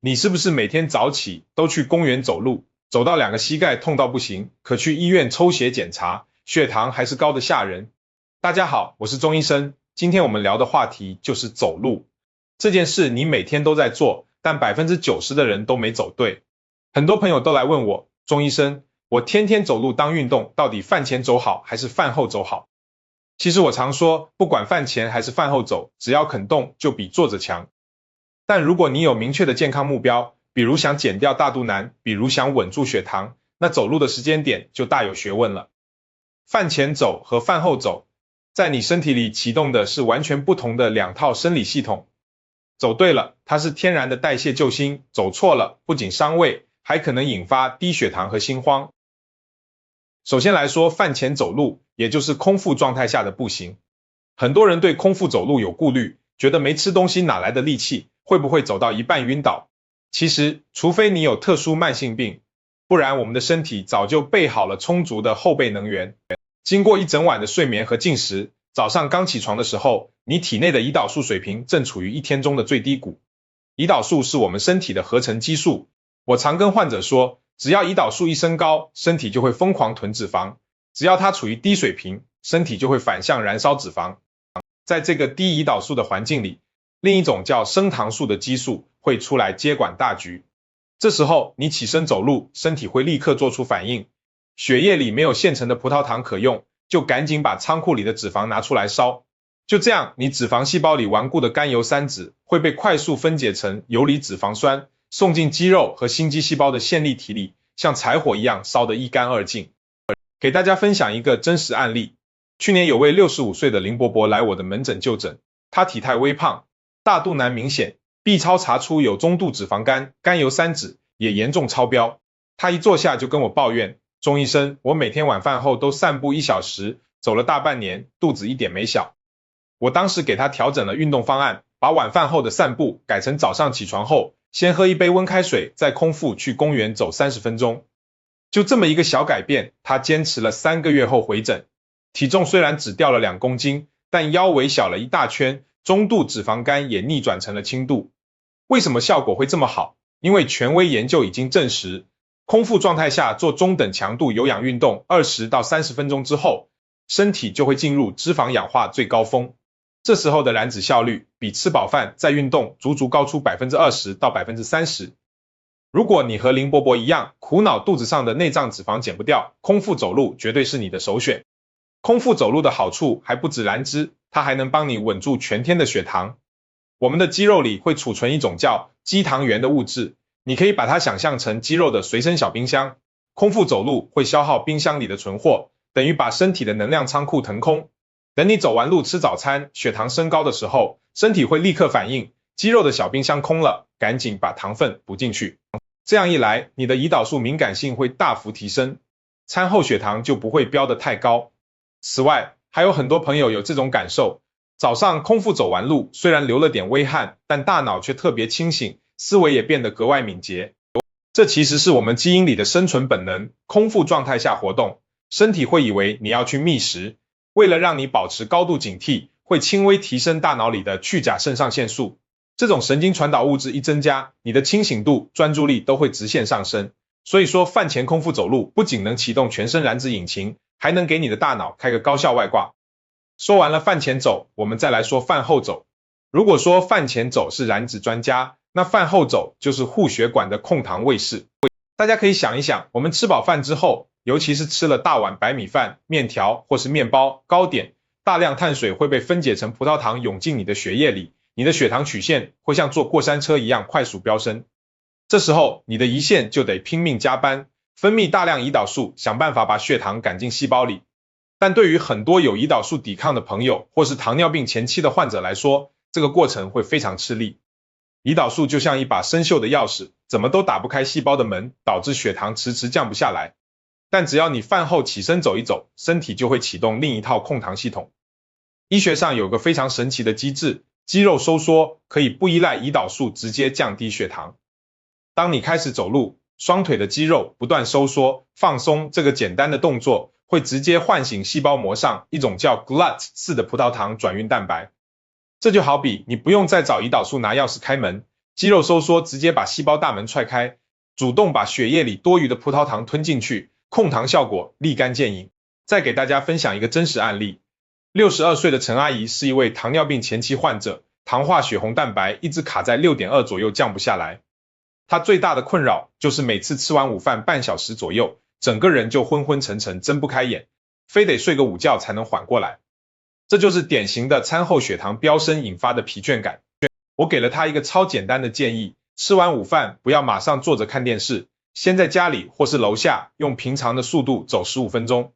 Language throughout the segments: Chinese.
你是不是每天早起都去公园走路，走到两个膝盖痛到不行，可去医院抽血检查，血糖还是高的吓人？大家好，我是钟医生，今天我们聊的话题就是走路。这件事你每天都在做，但90%的人都没走对。很多朋友都来问我，钟医生，我天天走路当运动，到底饭前走好还是饭后走好？其实我常说，不管饭前还是饭后走，只要肯动就比坐着强。但如果你有明确的健康目标，比如想减掉大肚腩，比如想稳住血糖，那走路的时间点就大有学问了。饭前走和饭后走，在你身体里启动的是完全不同的两套生理系统。走对了，它是天然的代谢救星；走错了，不仅伤胃，还可能引发低血糖和心慌。首先来说，饭前走路，也就是空腹状态下的步行。很多人对空腹走路有顾虑，觉得没吃东西哪来的力气，会不会走到一半晕倒？其实，除非你有特殊慢性病，不然我们的身体早就备好了充足的后备能源。经过一整晚的睡眠和进食，早上刚起床的时候，你体内的胰岛素水平正处于一天中的最低谷。胰岛素是我们身体的合成激素，我常跟患者说，只要胰岛素一升高，身体就会疯狂囤脂肪；只要它处于低水平，身体就会反向燃烧脂肪。在这个低胰岛素的环境里，另一种叫升糖素的激素会出来接管大局。这时候你起身走路，身体会立刻做出反应，血液里没有现成的葡萄糖可用，就赶紧把仓库里的脂肪拿出来烧。就这样，你脂肪细胞里顽固的甘油三酯会被快速分解成游离脂肪酸，送进肌肉和心肌细胞的线粒体里，像柴火一样烧得一干二净。给大家分享一个真实案例，去年有位65岁的林伯伯来我的门诊就诊，他体态微胖，大肚腩明显，B 超查出有中度脂肪肝，甘油三酯也严重超标。他一坐下就跟我抱怨，钟医生，我每天晚饭后都散步1小时，走了大半年，肚子一点没小。我当时给他调整了运动方案，把晚饭后的散步改成早上起床后，先喝一杯温开水，再空腹去公园走30分钟。就这么一个小改变，他坚持了3个月后回诊，体重虽然只掉了2公斤，但腰围小了一大圈，中度脂肪肝也逆转成了轻度。为什么效果会这么好？因为权威研究已经证实，空腹状态下做中等强度有氧运动20到30分钟之后，身体就会进入脂肪氧化最高峰。这时候的燃脂效率比吃饱饭再运动足足高出 20%到 30%。如果你和林伯伯一样，苦恼肚子上的内脏脂肪减不掉，空腹走路绝对是你的首选。空腹走路的好处还不止燃脂，它还能帮你稳住全天的血糖。我们的肌肉里会储存一种叫肌糖原的物质，你可以把它想象成肌肉的随身小冰箱。空腹走路会消耗冰箱里的存货，等于把身体的能量仓库腾空。等你走完路吃早餐，血糖升高的时候，身体会立刻反应，肌肉的小冰箱空了，赶紧把糖分补进去。这样一来，你的胰岛素敏感性会大幅提升，餐后血糖就不会飙得太高。此外，还有很多朋友有这种感受，早上空腹走完路，虽然流了点微汗，但大脑却特别清醒，思维也变得格外敏捷。这其实是我们基因里的生存本能，空腹状态下活动，身体会以为你要去觅食，为了让你保持高度警惕，会轻微提升大脑里的去甲肾上腺素。这种神经传导物质一增加，你的清醒度、专注力都会直线上升。所以说，饭前空腹走路不仅能启动全身燃脂引擎，还能给你的大脑开个高效外挂。说完了饭前走，我们再来说饭后走。如果说饭前走是燃脂专家，那饭后走就是护血管的控糖卫士。大家可以想一想，我们吃饱饭之后，尤其是吃了大碗白米饭、面条或是面包、糕点，大量碳水会被分解成葡萄糖涌进你的血液里，你的血糖曲线会像坐过山车一样快速飙升。这时候你的胰腺就得拼命加班，分泌大量胰岛素，想办法把血糖赶进细胞里。但对于很多有胰岛素抵抗的朋友，或是糖尿病前期的患者来说，这个过程会非常吃力。胰岛素就像一把生锈的钥匙，怎么都打不开细胞的门，导致血糖迟迟降不下来。但只要你饭后起身走一走，身体就会启动另一套控糖系统。医学上有个非常神奇的机制，肌肉收缩可以不依赖胰岛素直接降低血糖。当你开始走路，双腿的肌肉不断收缩、放松，这个简单的动作会直接唤醒细胞膜上一种叫 GLUT4 的葡萄糖转运蛋白。这就好比你不用再找胰岛素拿钥匙开门，肌肉收缩直接把细胞大门踹开，主动把血液里多余的葡萄糖吞进去，控糖效果立竿见影。再给大家分享一个真实案例，62岁的陈阿姨是一位糖尿病前期患者，糖化血红蛋白一直卡在 6.2 左右降不下来。她最大的困扰就是每次吃完午饭半小时左右，整个人就昏昏沉沉，睁不开眼，非得睡个午觉才能缓过来。这就是典型的餐后血糖飙升引发的疲倦感。我给了她一个超简单的建议，吃完午饭不要马上坐着看电视，先在家里或是楼下用平常的速度走15分钟。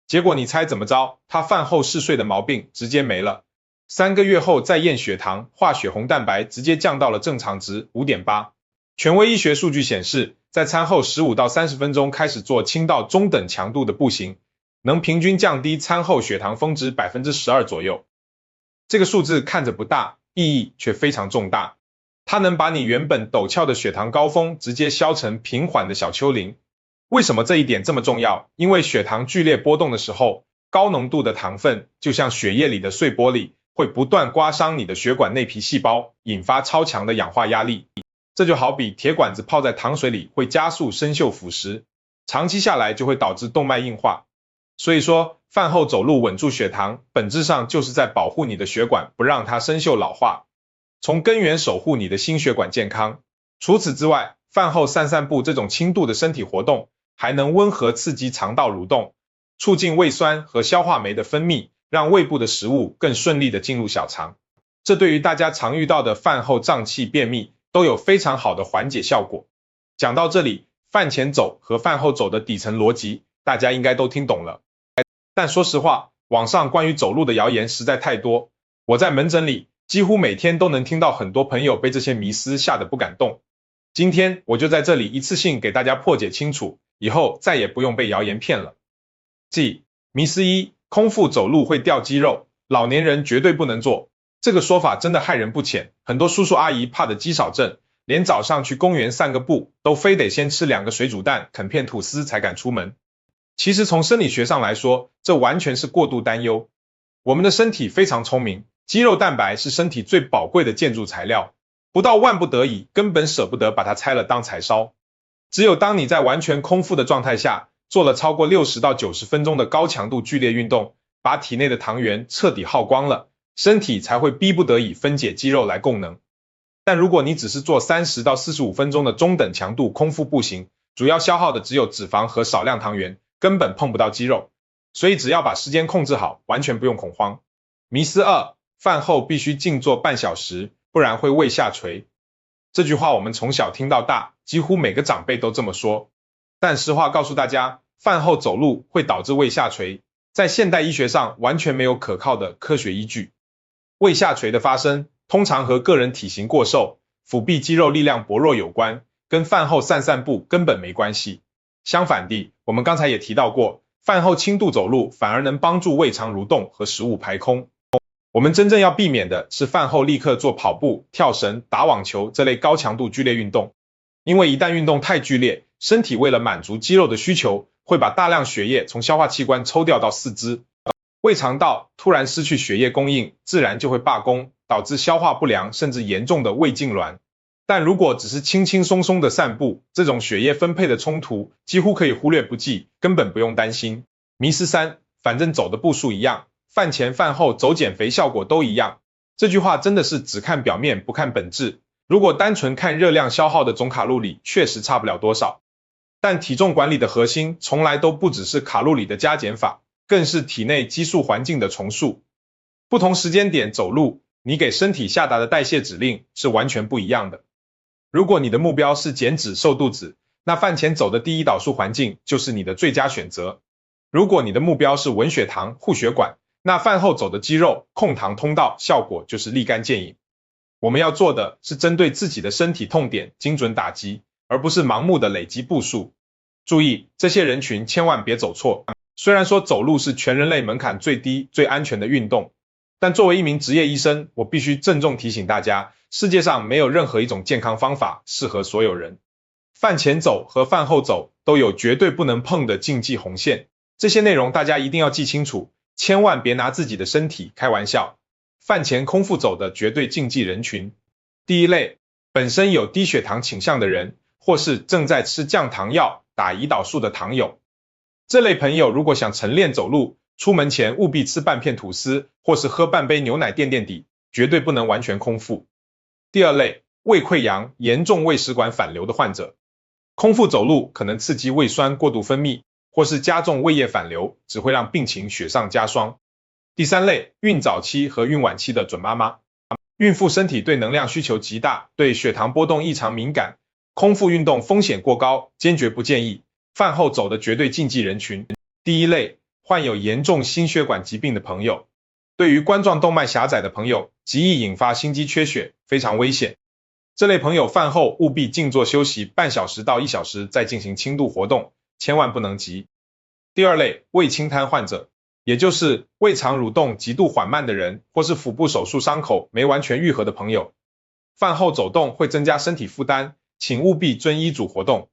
结果你猜怎么着？她饭后嗜睡的毛病直接没了。3个月后再验血糖，化血红蛋白直接降到了正常值 5.8。权威医学数据显示，在餐后15到30分钟开始做轻到中等强度的步行，能平均降低餐后血糖峰值 12% 左右。这个数字看着不大，意义却非常重大。它能把你原本陡峭的血糖高峰直接消成平缓的小丘陵。为什么这一点这么重要？因为血糖剧烈波动的时候，高浓度的糖分就像血液里的碎玻璃，会不断刮伤你的血管内皮细胞，引发超强的氧化压力。这就好比铁管子泡在糖水里会加速生锈腐蚀，长期下来就会导致动脉硬化。所以说，饭后走路稳住血糖，本质上就是在保护你的血管，不让它生锈老化，从根源守护你的心血管健康。除此之外，饭后散散步这种轻度的身体活动，还能温和刺激肠道蠕动，促进胃酸和消化酶的分泌，让胃部的食物更顺利的进入小肠。这对于大家常遇到的饭后胀气、便秘都有非常好的缓解效果。讲到这里，饭前走和饭后走的底层逻辑，大家应该都听懂了。但说实话，网上关于走路的谣言实在太多，我在门诊里几乎每天都能听到很多朋友被这些迷思吓得不敢动。今天我就在这里一次性给大家破解清楚，以后再也不用被谣言骗了。迷思1，空腹走路会掉肌肉，老年人绝对不能做。这个说法真的害人不浅，很多叔叔阿姨怕得肌少症，连早上去公园散个步都非得先吃2个水煮蛋，啃片吐司才敢出门。其实从生理学上来说，这完全是过度担忧。我们的身体非常聪明，肌肉蛋白是身体最宝贵的建筑材料，不到万不得已，根本舍不得把它拆了当柴烧。只有当你在完全空腹的状态下，做了超过60到90分钟的高强度剧烈运动，把体内的糖原彻底耗光了，身体才会逼不得已分解肌肉来供能。但如果你只是做30到45分钟的中等强度空腹步行，主要消耗的只有脂肪和少量糖原，根本碰不到肌肉。所以只要把时间控制好，完全不用恐慌。迷思2，饭后必须静坐半小时，不然会胃下垂。这句话我们从小听到大，几乎每个长辈都这么说。但实话告诉大家，饭后走路会导致胃下垂，在现代医学上完全没有可靠的科学依据。胃下垂的发生通常和个人体型过瘦、腹壁肌肉力量薄弱有关，跟饭后散散步根本没关系。相反地，我们刚才也提到过，饭后轻度走路反而能帮助胃肠蠕动和食物排空。我们真正要避免的是饭后立刻做跑步、跳绳、打网球这类高强度剧烈运动，因为一旦运动太剧烈，身体为了满足肌肉的需求，会把大量血液从消化器官抽调到四肢，胃肠道突然失去血液供应，自然就会罢工，导致消化不良甚至严重的胃痉挛。但如果只是轻轻松松的散步，这种血液分配的冲突几乎可以忽略不计，根本不用担心。迷思3，反正走的步数一样，饭前饭后走减肥效果都一样。这句话真的是只看表面不看本质，如果单纯看热量消耗的总卡路里，确实差不了多少。但体重管理的核心从来都不只是卡路里的加减法，更是体内激素环境的重塑。不同时间点走路，你给身体下达的代谢指令是完全不一样的。如果你的目标是减脂瘦肚子，那饭前走的第一导数环境就是你的最佳选择。如果你的目标是稳血糖护血管，那饭后走的肌肉控糖通道效果就是立竿见影。我们要做的是针对自己的身体痛点精准打击，而不是盲目的累积步数。注意，这些人群千万别走错。虽然说走路是全人类门槛最低最安全的运动，但作为一名职业医生，我必须郑重提醒大家，世界上没有任何一种健康方法适合所有人。饭前走和饭后走都有绝对不能碰的禁忌红线，这些内容大家一定要记清楚，千万别拿自己的身体开玩笑。饭前空腹走的绝对禁忌人群：第一类，本身有低血糖倾向的人，或是正在吃降糖药、打胰岛素的糖友。这类朋友如果想晨练走路，出门前务必吃半片吐司，或是喝半杯牛奶垫垫底，绝对不能完全空腹。第二类，胃溃疡、严重胃食管反流的患者，空腹走路可能刺激胃酸过度分泌，或是加重胃液反流，只会让病情雪上加霜。第三类，孕早期和孕晚期的准妈妈，孕妇身体对能量需求极大，对血糖波动异常敏感，空腹运动风险过高，坚决不建议。饭后走的绝对禁忌人群。第一类，患有严重心血管疾病的朋友，对于冠状动脉狭窄的朋友，极易引发心肌缺血，非常危险。这类朋友饭后务必静坐休息半小时到1小时，再进行轻度活动，千万不能急。第二类，胃清瘫患者，也就是胃肠蠕动极度缓慢的人，或是腹部手术伤口没完全愈合的朋友，饭后走动会增加身体负担，请务必遵医嘱活动。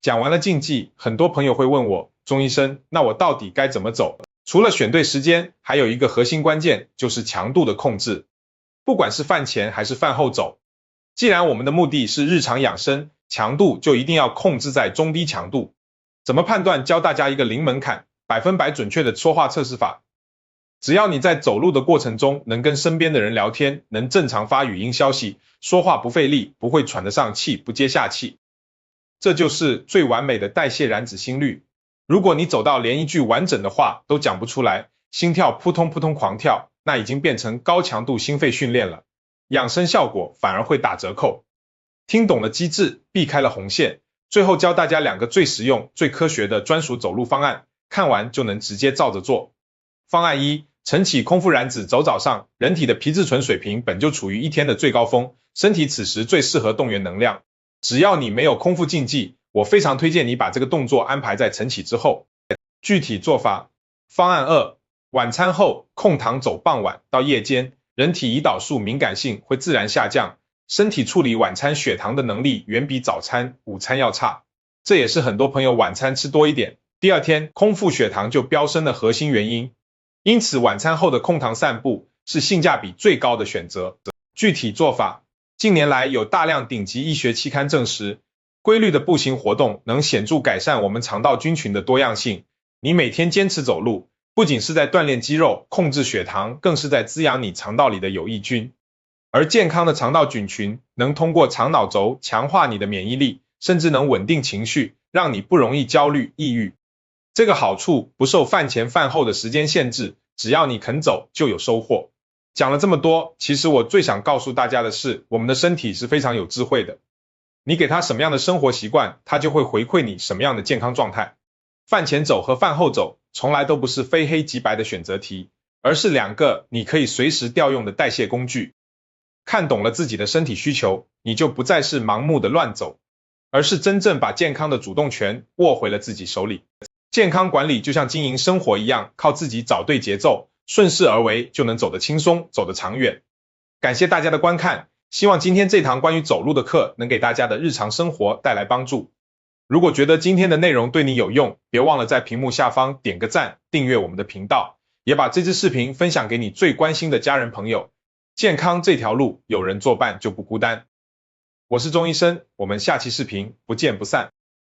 讲完了禁忌，很多朋友会问我，钟医生，那我到底该怎么走？除了选对时间，还有一个核心关键，就是强度的控制。不管是饭前还是饭后走，既然我们的目的是日常养生，强度就一定要控制在中低强度。怎么判断？教大家一个零门槛、100%准确的说话测试法。只要你在走路的过程中能跟身边的人聊天，能正常发语音消息，说话不费力，不会喘得上气，不接下气，这就是最完美的代谢燃脂心率。如果你走到连一句完整的话都讲不出来，心跳扑通扑通狂跳，那已经变成高强度心肺训练了，养生效果反而会打折扣。听懂了机制，避开了红线，最后教大家2个最实用、最科学的专属走路方案，看完就能直接照着做。方案1，晨起空腹燃脂走早上，人体的皮质醇水平本就处于一天的最高峰，身体此时最适合动员能量。只要你没有空腹禁忌，我非常推荐你把这个动作安排在晨起之后。具体做法，方案2，晚餐后控糖走傍晚到夜间，人体胰岛素敏感性会自然下降，身体处理晚餐血糖的能力远比早餐、午餐要差，这也是很多朋友晚餐吃多一点，第二天空腹血糖就飙升的核心原因。因此晚餐后的控糖散步是性价比最高的选择。具体做法，近年来有大量顶级医学期刊证实，规律的步行活动能显著改善我们肠道菌群的多样性。你每天坚持走路，不仅是在锻炼肌肉、控制血糖，更是在滋养你肠道里的有益菌。而健康的肠道菌群能通过肠脑轴强化你的免疫力，甚至能稳定情绪，让你不容易焦虑、抑郁。这个好处不受饭前饭后的时间限制，只要你肯走就有收获。讲了这么多，其实我最想告诉大家的是，我们的身体是非常有智慧的，你给它什么样的生活习惯，它就会回馈你什么样的健康状态。饭前走和饭后走从来都不是非黑即白的选择题，而是2个你可以随时调用的代谢工具。看懂了自己的身体需求，你就不再是盲目的乱走，而是真正把健康的主动权握回了自己手里。健康管理就像经营生活一样，靠自己找对节奏，顺势而为，就能走得轻松，走得长远。感谢大家的观看，希望今天这堂关于走路的课能给大家的日常生活带来帮助。如果觉得今天的内容对你有用，别忘了在屏幕下方点个赞，订阅我们的频道，也把这支视频分享给你最关心的家人朋友。健康这条路，有人作伴就不孤单。我是钟医生，我们下期视频不见不散。